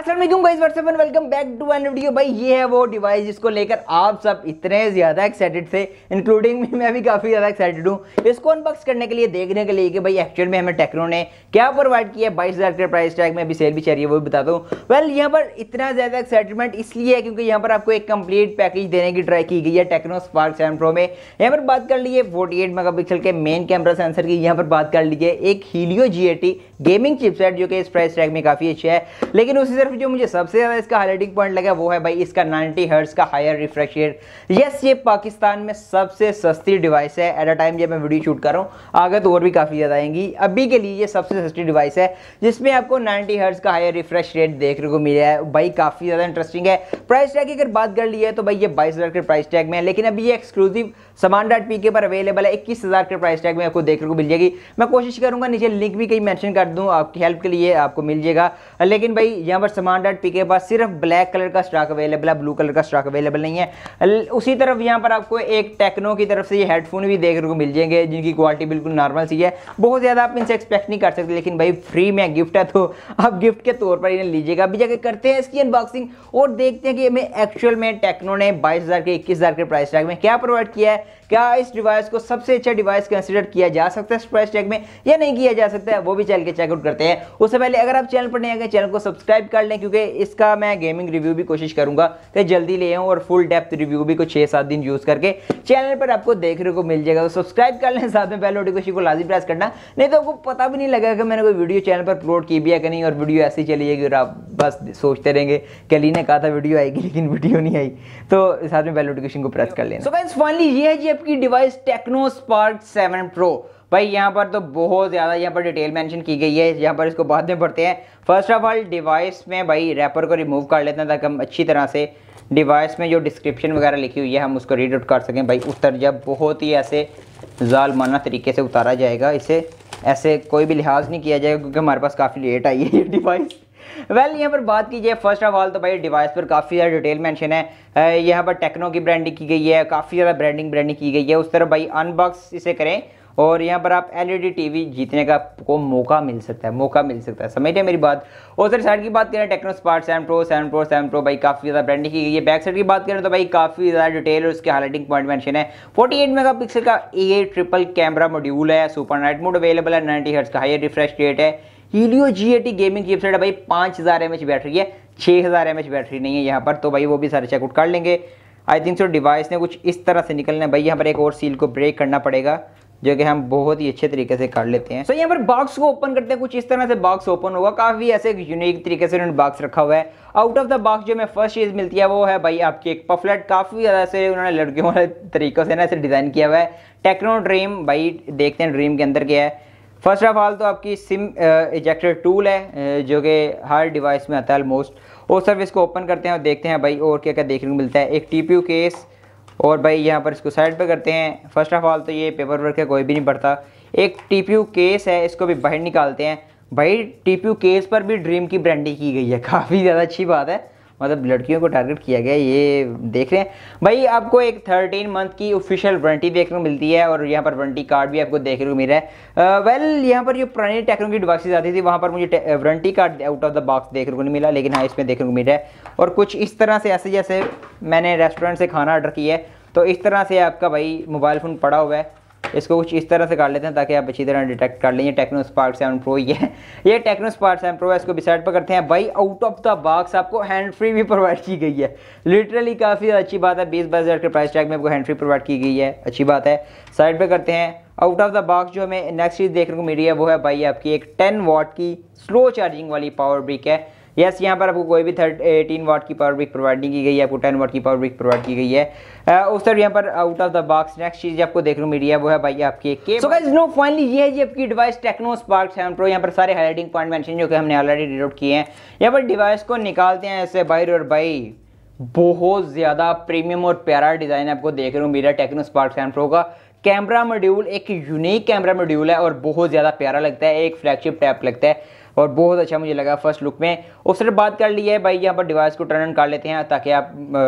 अस्सलाम वालेकुम guys, what's up and welcome back to an video. भाई ये है वो डिवाइस जिसको लेकर आप सब इतने ज़्यादा एक्साइटेड थे, इंक्लूडिंग मैं भी काफ़ी ज़्यादा एक्साइटेड हूँ इसको अनबॉक्स करने के लिए, देखने के लिए कि भाई एक्चुअल में हमें टेक्नो ने क्या प्रोवाइड किया है 22,000 के प्राइस टैग में। अभी सेल भी चल रही है, वो भी बताता हूँ। वेल यहाँ पर इतना ज़्यादा एक्साइटमेंट इसलिए है क्योंकि यहाँ पर आपको एक कंप्लीट पैकेज देने की ट्राई की गई है टेक्नो स्पार्क 7 प्रो में। यहाँ पर बात कर लीजिए 48 मेगापिक्सल के मेन कैमरा सेंसर की, यहाँ पर बात कर लीजिए एक हीलियो G80 गेमिंग चिपसेट जो कि इस प्राइस टैग में काफ़ी अच्छा है। लेकिन उसी तरफ जो मुझे सबसे ज़्यादा इसका हाईलाइटिंग पॉइंट लगा वो है भाई इसका 90 हर्ट्ज का हायर रिफ्रेश रेट। यस, ये पाकिस्तान में सबसे सस्ती डिवाइस है एट अ टाइम जब मैं वीडियो शूट कर रहा हूँ, आगे तो और भी काफ़ी ज़्यादा आएंगी। अभी के लिए ये सबसे सस्ती डिवाइस है जिसमें आपको 90 हर्ट्ज का हायर रिफ्रेश रेट देखने को मिला है। भाई काफ़ी ज़्यादा इंटरेस्टिंग है। प्राइस टैग की अगर बात कर ली है तो भाई ये 22,000 के प्राइस टैग में है, लेकिन अभी ये एक्सक्लूसिव saman.pk पर अवेलेबल है 21,000 के प्राइस टैग में आपको देखने को मिल जाएगी। मैं कोशिश करूंगा नीचे लिंक भी कहीं मेंशन कर दूं, आपकी हेल्प के लिए आपको मिल जाएगा। लेकिन भाई यहाँ पर saman.pk के पास सिर्फ ब्लैक कलर का स्टॉक अवेलेबल है, ब्लू कलर का स्टॉक अवेलेबल नहीं है। उसी तरफ यहाँ पर आपको एक टेक्नो की तरफ से ये हेडफोन भी देखने को मिल जाएंगे जिनकी क्वालिटी बिल्कुल नॉर्मल सी है, बहुत ज़्यादा आप इनसे एक्सपेक्ट नहीं कर सकते। लेकिन भाई फ्री में गिफ्ट है तो आप गिफ्ट के तौर पर इन्हें लीजिएगा। अभी जाके करते हैं इसकी अनबॉक्सिंग और देखते हैं कि हमें एक्चुअल में टेक्नो ने 22,000 के 21,000 के प्राइस टैग में क्या प्रोवाइड किया है। क्या इस डिवाइस को सबसे अच्छा डिवाइस कंसीडर किया जा सकता है इस प्राइस टैग में या नहीं किया जा सकता है, वो भी चल के चेकआउट करते हैं। उससे पहले अगर आप चैनल पर नए आए चैनल को सब्सक्राइब कर लें क्योंकि इसका मैं गेमिंग रिव्यू भी कोशिश करूंगा कि जल्दी ले आऊं और फुल डेप्थ रिव्यू भी कुछ 6-7 दिन यूज करके चैनल पर आपको देखने को मिल जाएगा। तो सब्सक्राइब कर लें, साथ में बेल नोटिफिकेशन को लाजमी प्रेस करना, नहीं तो आपको पता भी नहीं लगेगा कि मैंने कोई वीडियो चैनल पर अपलोड की भी है कि नहीं, और वीडियो ऐसी चली जाएगी और आप बस सोचते रहेंगे कि अली ने कहा था वीडियो आएगी लेकिन वीडियो नहीं आई। तो साथ में बेल नोटिफिकेशन को प्रेस कर लेना। सो गाइस फाइनली ये है जी आपकी डिवाइस टेक्नो स्पार्क 7 प्रो। भाई यहाँ पर तो बहुत ज़्यादा यहाँ पर डिटेल मेंशन की गई है, यहाँ पर इसको बाद में पढ़ते हैं। फर्स्ट ऑफ ऑल डिवाइस में भाई रैपर को रिमूव कर लेते हैं ताकि हम अच्छी तरह से डिवाइस में जो डिस्क्रिप्शन वगैरह लिखी हुई है हम उसको रीड आउट कर सकें। भाई उतर जब बहुत ही ऐसे जालमाना तरीके से उतारा जाएगा, इसे ऐसे कोई भी लिहाज नहीं किया जाएगा क्योंकि हमारे पास काफ़ी लेट आई है ये डिवाइस। वेल यहाँ पर बात कीजिए फर्स्ट ऑफ ऑल तो भाई डिवाइस पर काफ़ी ज़्यादा डिटेल मेंशन है। यहाँ पर टेक्नो की ब्रांडिंग की गई है, काफ़ी ज़्यादा ब्रांडिंग की गई है। उस तरह भाई अनबॉक्स इसे करें और यहाँ पर आप LED टीवी जीतने का आपको मौका मिल सकता है, समझिए मेरी बात। और सर साइड की बात करें टेक्नो स्पार्क 7 प्रो भाई काफ़ी ज़्यादा ब्रांडिंग की गई है। बैक साइड की बात करें तो भाई काफ़ी ज़्यादा डिटेल और उसके हाईलाइटिंग पॉइंट मेंशन है। 48 मेगापिक्सल का A8 ट्रिपल कैमरा मॉड्यूल है, सुपर नाइट मोड अवेलेबल है, 90 हर्ट्ज का हायर रिफ्रेश रेट है, हीलियो G80 गेमिंग चिपसेट है भाई, 5000 mAh बैटरी है, 6000 mAh बैटरी नहीं है यहाँ पर, तो भाई वो भी सारे चेकआउट कर लेंगे। आई थिंक सो डिवाइस ने कुछ इस तरह से निकलना है। भाई यहाँ पर एक और सील को ब्रेक करना पड़ेगा जो कि हम बहुत ही अच्छे तरीके से कर लेते हैं। सो यहाँ पर बॉक्स को ओपन करते हैं, कुछ इस तरह से बॉक्स ओपन होगा, काफ़ी ऐसे यूनिक तरीके से उन्होंने बॉक्स रखा हुआ है। आउट ऑफ द बॉक्स जो हमें फर्स्ट चीज़ मिलती है वो है भाई आपकी एक पफलेट, काफ़ी ज़्यादा से उन्होंने लड़कियों वाले तरीक़ों से ना इसे डिज़ाइन किया हुआ है। टेक्नो ड्रीम, भाई देखते हैं ड्रीम के अंदर क्या है। फर्स्ट ऑफ ऑल तो आपकी सिम इजेक्टर टूल है जो कि हर डिवाइस में आता है ऑलमोस्ट। और सर्विस को ओपन करते हैं और देखते हैं भाई और क्या क्या देखने को मिलता है। एक TPU केस और भाई यहाँ पर इसको साइड पे करते हैं। फर्स्ट ऑफ ऑल तो ये पेपर वर्क है, कोई भी नहीं पढ़ता। एक TPU केस है, इसको भी बाहर निकालते हैं। भाई TPU केस पर भी ड्रीम की ब्रांडिंग की गई है, काफ़ी ज़्यादा अच्छी बात है, मतलब लड़कियों को टारगेट किया गया। ये देख रहे हैं भाई आपको एक 13 मंथ की ऑफिशियल वारंटी देखने को मिलती है और यहाँ पर वारंटी कार्ड भी आपको देखने को मिल रहा है। वेल यहाँ पर जो पुरानी टेक्नो की डिवाइसेज आती थी वहाँ पर मुझे warranty card out of the box देखने को नहीं मिला, लेकिन हाँ इसमें देखने को मिल रहा है। और कुछ इस तरह से ऐसे जैसे मैंने रेस्टोरेंट से खाना ऑर्डर किया है तो इस तरह से आपका भाई मोबाइल फ़ोन पड़ा हुआ है, इसको कुछ इस तरह से कर लेते हैं ताकि आप अच्छी तरह डिटेक्ट कर लें। टेक्नो स्पार्क 7 प्रो ये टेक्नो स्पार्क 7 प्रो है, इसको भी साइड पर करते हैं। भाई आउट ऑफ द बॉक्स आपको हैंड फ्री भी प्रोवाइड की गई है, लिटरली काफ़ी अच्छी बात है। 20,000 के प्राइस टैग में आपको हैंड फ्री प्रोवाइड की गई है, अच्छी बात है। साइड पर करते हैं। आउट ऑफ द बॉक्स जो हमें नेक्स्ट चीज़ देखने को मिली है वो है भाई आपकी एक 10 वाट की स्लो चार्जिंग वाली पावर ब्रिक है। यस, यहाँ पर आपको कोई भी 18 वाट की पावर ब्रिक प्रोवाइड नहीं की गई है, आपको 10 वाट की पावर ब्रिक प्रोवाइड की गई है। उस तरह यहाँ पर out of the box next चीज़ आपको देखने को मिली है वो है भाई आपकी एक cable. So guys no finally ये है जी आपकी डिवाइस टेक्नो स्पार्क 7 प्रो। यहाँ पर सारे हाईलाइटिंग पॉइंट मेंशन जो कि हमने ऑलरेडी रीड आउट किए हैं। यहाँ पर डिवाइस को निकालते हैं ऐसे बाहर और भाई बहुत ज़्यादा प्रीमियम और प्यारा डिज़ाइन आपको देखने को मिल रहा है टेक्नो स्पार्क 7 प्रो का। कैमरा मॉड्यूल एक यूनिक कैमरा मॉड्यूल है और बहुत ज़्यादा प्यारा लगता है, एक फ्लैगशिप टैप लगता है और बहुत अच्छा मुझे लगा फर्स्ट लुक में। उस तरह बात कर ली है भाई, यहाँ पर डिवाइस को टर्न ऑन कर लेते हैं ताकि आप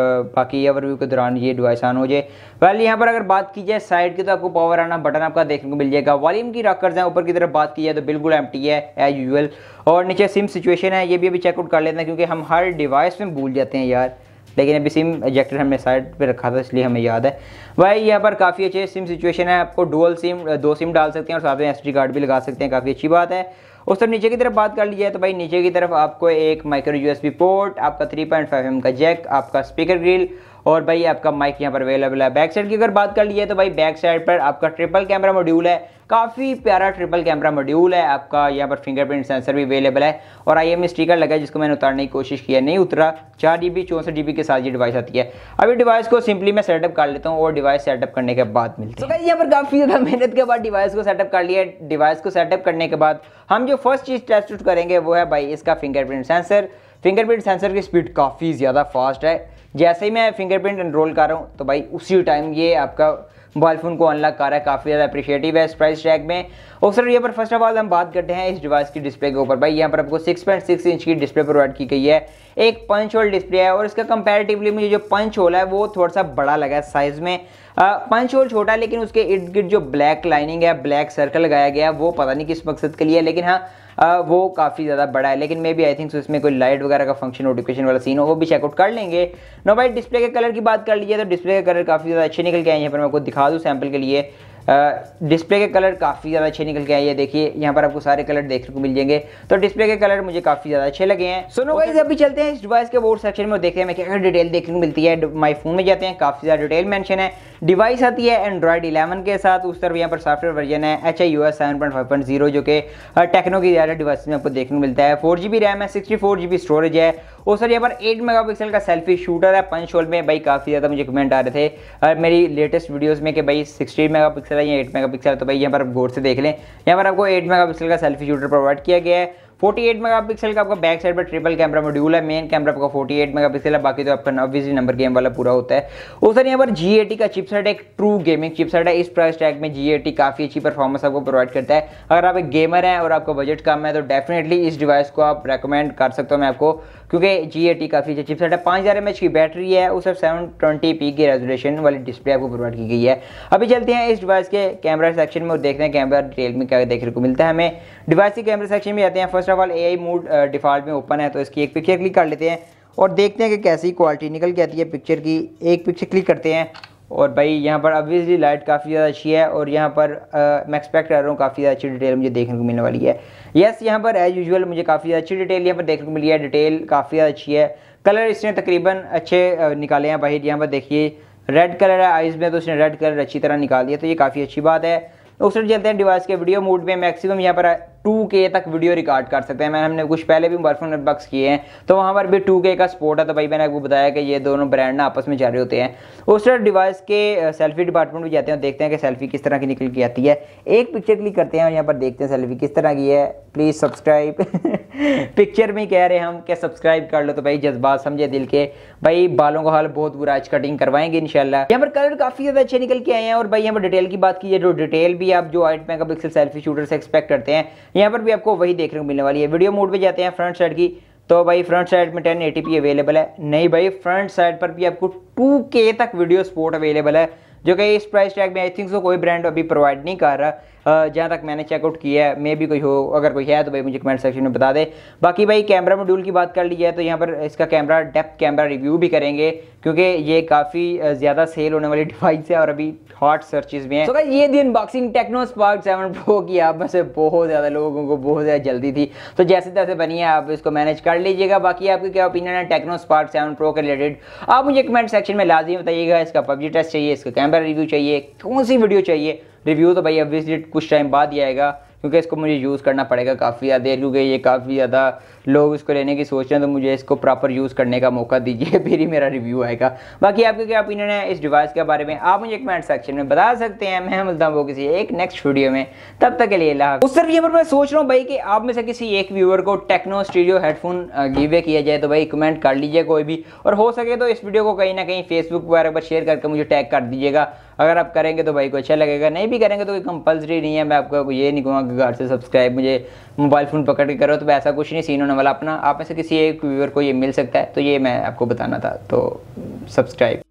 बाकी ओवरव्यू के दौरान ये डिवाइस ऑन हो जाए। वेल यहाँ पर अगर बात की जाए साइड की तो आपको पावर आना बटन आपका देखने को मिल जाएगा। वॉल्यूम की रॉकर्स हैं, ऊपर की तरफ बात की जाए तो बिल्कुल एम्प्टी है एज यूजुअल। और नीचे सिम सिचुएशन है, ये भी अभी चेकआउट कर लेते हैं क्योंकि हम हर डिवाइस में भूल जाते हैं यार, लेकिन अभी सिम एजेक्टर हमने साइड पे रखा था इसलिए हमें याद है। भाई यहाँ पर काफ़ी अच्छे सिम सिचुएशन है, आपको डुअल सिम 2 सिम डाल सकते हैं और साथ में SD कार्ड भी लगा सकते हैं, काफ़ी अच्छी बात है। उस तरफ नीचे की तरफ बात कर ली जाए तो भाई नीचे की तरफ आपको एक माइक्रो USB पोर्ट, आपका 3.5mm का जैक, आपका स्पीकर ग्रिल और भाई आपका माइक यहाँ पर अवेलेबल है। बैक साइड की अगर बात कर ली जाए तो भाई बैक साइड पर आपका ट्रिपल कैमरा मॉड्यूल है, काफ़ी प्यारा ट्रिपल कैमरा मॉड्यूल है। आपका यहाँ पर फिंगरप्रिंट सेंसर भी अवेलेबल है और IMEI स्टिकर लगा है जिसको मैंने उतारने की कोशिश की है, नहीं उतरा। 4GB 64GB के साथ ये डिवाइस आती है। अभी डिवाइस को सिंपली मैं सेटअप कर लेता हूँ और डिवाइस सेटअप करने के बाद मिलते हैं। तो यहाँ पर काफ़ी ज़्यादा मेहनत के बाद डिवाइस को सेटअप कर लिया। डिवाइस को सेटअप करने के बाद हम जो फर्स्ट चीज़ टेस्ट करेंगे वो है भाई इसका फिंगरप्रिंट सेंसर। फिंगरप्रिंट सेंसर की स्पीड काफ़ी ज़्यादा फास्ट है। जैसे ही मैं फिंगरप्रिंट एनरोल कर रहा हूँ तो भाई उसी टाइम ये आपका मोबाइल फ़ोन को अनलॉक कर रहा है, काफ़ी ज़्यादा अप्रिशिएटिव है इस प्राइस टैग में। और सर यहाँ पर फर्स्ट ऑफ ऑल हम बात करते हैं इस डिवाइस की डिस्प्ले के ऊपर। भाई यहाँ पर आपको 6.6 इंच की डिस्प्ले प्रोवाइड की गई है, एक पंच होल डिस्प्ले है और इसका कंपैरेटिवली मुझे जो पंच होल है वो थोड़ा सा बड़ा लगा है साइज़ में। पंच होल छोटा है लेकिन उसके इर्द गिर्द जो ब्लैक लाइनिंग है, ब्लैक सर्कल लगाया गया है, वो पता नहीं किस मकसद के लिए है, लेकिन हाँ वो काफ़ी ज़्यादा बड़ा है। लेकिन मे बी आई थिंक इसमें कोई लाइट वगैरह का फंक्शन नोटिफिकेशन वाला सीन हो, वो भी चेकआउट कर लेंगे। नो भाई डिस्प्ले के कलर की बात कर लीजिए तो डिस्प्ले के कलर काफ़ी ज़्यादा अच्छे निकल के आए हैं। यहाँ पर मैं आपको दिखा दूँ सैम्पल के लिए, डिस्प्ले के कलर काफ़ी ज़्यादा अच्छे निकल के आए हैं। देखिए यहाँ पर आपको सारे कलर देखने को मिल जाएंगे, तो डिस्प्ले के कलर मुझे काफ़ी ज़्यादा अच्छे लगे हैं। सुनो गाइस अभी चलते हैं इस डिवाइस के बोर्ड सेक्शन में, देखते हैं मैं क्या डिटेल देखने को मिलती है। माई फोन में जाते हैं, काफ़ी ज़्यादा डिटेल मेंशन है। डिवाइस आती है एंड्रॉइड 11 के साथ, उस तरफ यहाँ पर सॉफ्टवेयर वर्जन है HIOS 7.5.0 जो कि टेक्नो की ज़्यादा डिवाइस में आपको देखने को मिलता है। 4GB रैम है, 64GB स्टोरेज है। और सर यहाँ पर 8 मेगापिक्सल का सेल्फी शूटर है पंच होल में। भाई काफ़ी ज़्यादा मुझे कमेंट आ रहे थे मेरी लेटेस्ट वीडियोज़ में कि भाई 16 मेगापिक्सल है या 8 मेगापिक्सल, तो भाई यहाँ पर आप गौर से देख लें, यहाँ पर आपको 8 मेगापिक्सल का सेल्फी शूटर प्रोवाइड किया गया है। 48 मेगापिक्सल का आपका बैक साइड पर ट्रिपल कैमरा मॉड्यूल है। मेन कैमरा आपका 48 मेगापिक्सल है, बाकी तो आपका ऑब्वियसली नंबर गेम वाला पूरा होता है। और सर यहाँ पर G80 का चिपसेट, एक ट्रू गेमिंग चिपसेट है। इस प्राइस टैग में G80 काफ़ी अच्छी परफॉर्मेंस आपको प्रोवाइड करता है। अगर आप एक गेमर हैं और आपका बजट कम है तो डेफिनेटली इस डिवाइस को आप रेकमेंड कर सकता हूँ मैं आपको, क्योंकि G80 काफ़ी अच्छा चिपसेट है। 5000 mAh की बैटरी है, उस 720p की रेजोल्यूशन वाली डिस्प्ले आपको प्रोवाइड की गई है। अभी चलते हैं इस डिवाइस के कैमरा सेक्शन में और देखते हैं कैमरा डिटेल में क्या देखने को मिलता है हमें। डिवाइस के कैमरा सेक्शन में जाते हैं। First of all AI mode default में ओपन है, तो इसकी एक पिक्चर क्लिक कर लेते हैं और देखते हैं कि कैसी क्वालिटी निकल के आती है पिक्चर की। एक पिक्चर क्लिक करते हैं और भाई यहाँ पर ऑब्वियसली लाइट काफ़ी ज़्यादा अच्छी है और यहाँ पर मैं एक्सपेक्ट कर रहा हूँ काफ़ी ज़्यादा अच्छी डिटेल मुझे देखने को मिलने वाली है। यस यहाँ पर एज यूजुअल मुझे काफ़ी ज़्यादा अच्छी डिटेल यहाँ पर देखने को मिली है। डिटेल काफ़ी ज़्यादा अच्छी है। कलर इसने तकरीबन अच्छे निकाले हैं भाई। यहाँ पर देखिए रेड कलर है आइज़ में, तो उसने रेड कलर अच्छी तरह निकाल दिया, तो ये काफ़ी अच्छी बात है। उस तरफ चलते हैं डिवाइस के वीडियो मोड में। मैक्सिमम यहाँ पर 2K तक वीडियो रिकॉर्ड कर सकते हैं। हमने कुछ पहले भी मोबाइल फोन अनबॉक्स किए हैं तो वहाँ पर भी 2K का सपोर्ट है, तो भाई मैंने आपको बताया कि ये दोनों ब्रांड ना आपस में जा रहे होते हैं। उस तरफ डिवाइस के सेल्फी डिपार्टमेंट में जाते हैं, देखते हैं कि सेल्फी किस तरह की निकल के आती है। एक पिक्चर क्लिक करते हैं और यहाँ पर देखते हैं सेल्फी किस तरह की है। प्लीज़ सब्सक्राइब पिक्चर में कह रहे हैं हम कि सब्सक्राइब कर लो, तो भाई जज्बात समझे दिल के। भाई बालों का हाल बहुत बुरा, आज कटिंग करवाएंगे इंशाल्लाह। यहाँ पर कलर काफ़ी ज़्यादा अच्छे निकल के आए हैं। और भाई यहाँ पर डिटेल की बात कीजिए, जो डिटेल भी आप जो 8 मेगापिक्सल सेल्फी शूटर से एक्सपेक्ट करते हैं यहाँ पर भी आपको वही देखने को मिलने वाली है। वीडियो मोड पे जाते हैं फ्रंट साइड की, तो भाई फ्रंट साइड में 1080p अवेलेबल है। नहीं भाई फ्रंट साइड पर भी आपको 2K तक वीडियो सपोर्ट अवेलेबल है, जो कि इस प्राइस टैग में आई थिंक सो कोई ब्रांड अभी प्रोवाइड नहीं कर रहा। जहाँ तक मैंने चेकआउट किया है, मे भी कोई हो, अगर कोई है तो भाई मुझे कमेंट सेक्शन में बता दे। बाकी भाई कैमरा मॉड्यूल की बात कर ली जाए तो यहाँ पर इसका कैमरा डेप्थ कैमरा रिव्यू भी करेंगे, क्योंकि ये काफ़ी ज़्यादा सेल होने वाली डिवाइस है और अभी हॉट सर्चेज में है। तो ये थी अनबॉक्सिंग टेक्नो स्पार्क 7 प्रो की। आप में से बहुत ज़्यादा लोगों को बहुत ज़्यादा जल्दी थी, तो जैसे तैसे बनी है आप इसको मैनेज कर लीजिएगा। बाकी आपके क्या ओपिनियन है टेक्नो स्पार्क 7 प्रो के रिलेटेड, आप मुझे कमेंट सेक्शन में लाजमी बताइएगा। इसका पबजी टेस्ट चाहिए, इसका कैमरा रिव्यू चाहिए, कौन सी वीडियो चाहिए। रिव्यू तो भाई ऑब्वियसली कुछ टाइम बाद ही आएगा, क्योंकि इसको मुझे यूज़ करना पड़ेगा काफ़ी ज़्यादा देर, क्योंकि ये काफ़ी ज़्यादा लोग इसको लेने की सोच रहे हैं, तो मुझे इसको प्रॉपर यूज़ करने का मौका दीजिए, फिर ही मेरा रिव्यू आएगा। बाकी आपके क्या ओपिनियन है इस डिवाइस के बारे में, आप मुझे कमेंट सेक्शन में बता सकते हैं। मैं मिलता हूँ वो किसी एक नेक्स्ट वीडियो में, तब तक के लिए अल्लाह हाफ़िज़। उस तरफ ये पर मैं सोच रहा हूँ भाई कि आप में से किसी एक व्यूअर को techno stereo headphone give away किया जाए, तो भाई कमेंट कर लीजिए कोई भी, और हो सके तो इस वीडियो को कहीं ना कहीं फेसबुक वगैरह पर शेयर करके मुझे टैग कर दीजिएगा। अगर आप करेंगे तो भाई को अच्छा लगेगा, नहीं भी करेंगे तो कोई कंपलसरी नहीं है। मैं आपको ये नहीं कहूँगा कि घर से सब्सक्राइब मुझे मोबाइल फ़ोन पकड़ के करो, तो ऐसा कुछ नहीं सीन होने वाला। अपना आप में से किसी एक व्यूअर को ये मिल सकता है, तो ये मैं आपको बताना था, तो सब्सक्राइब।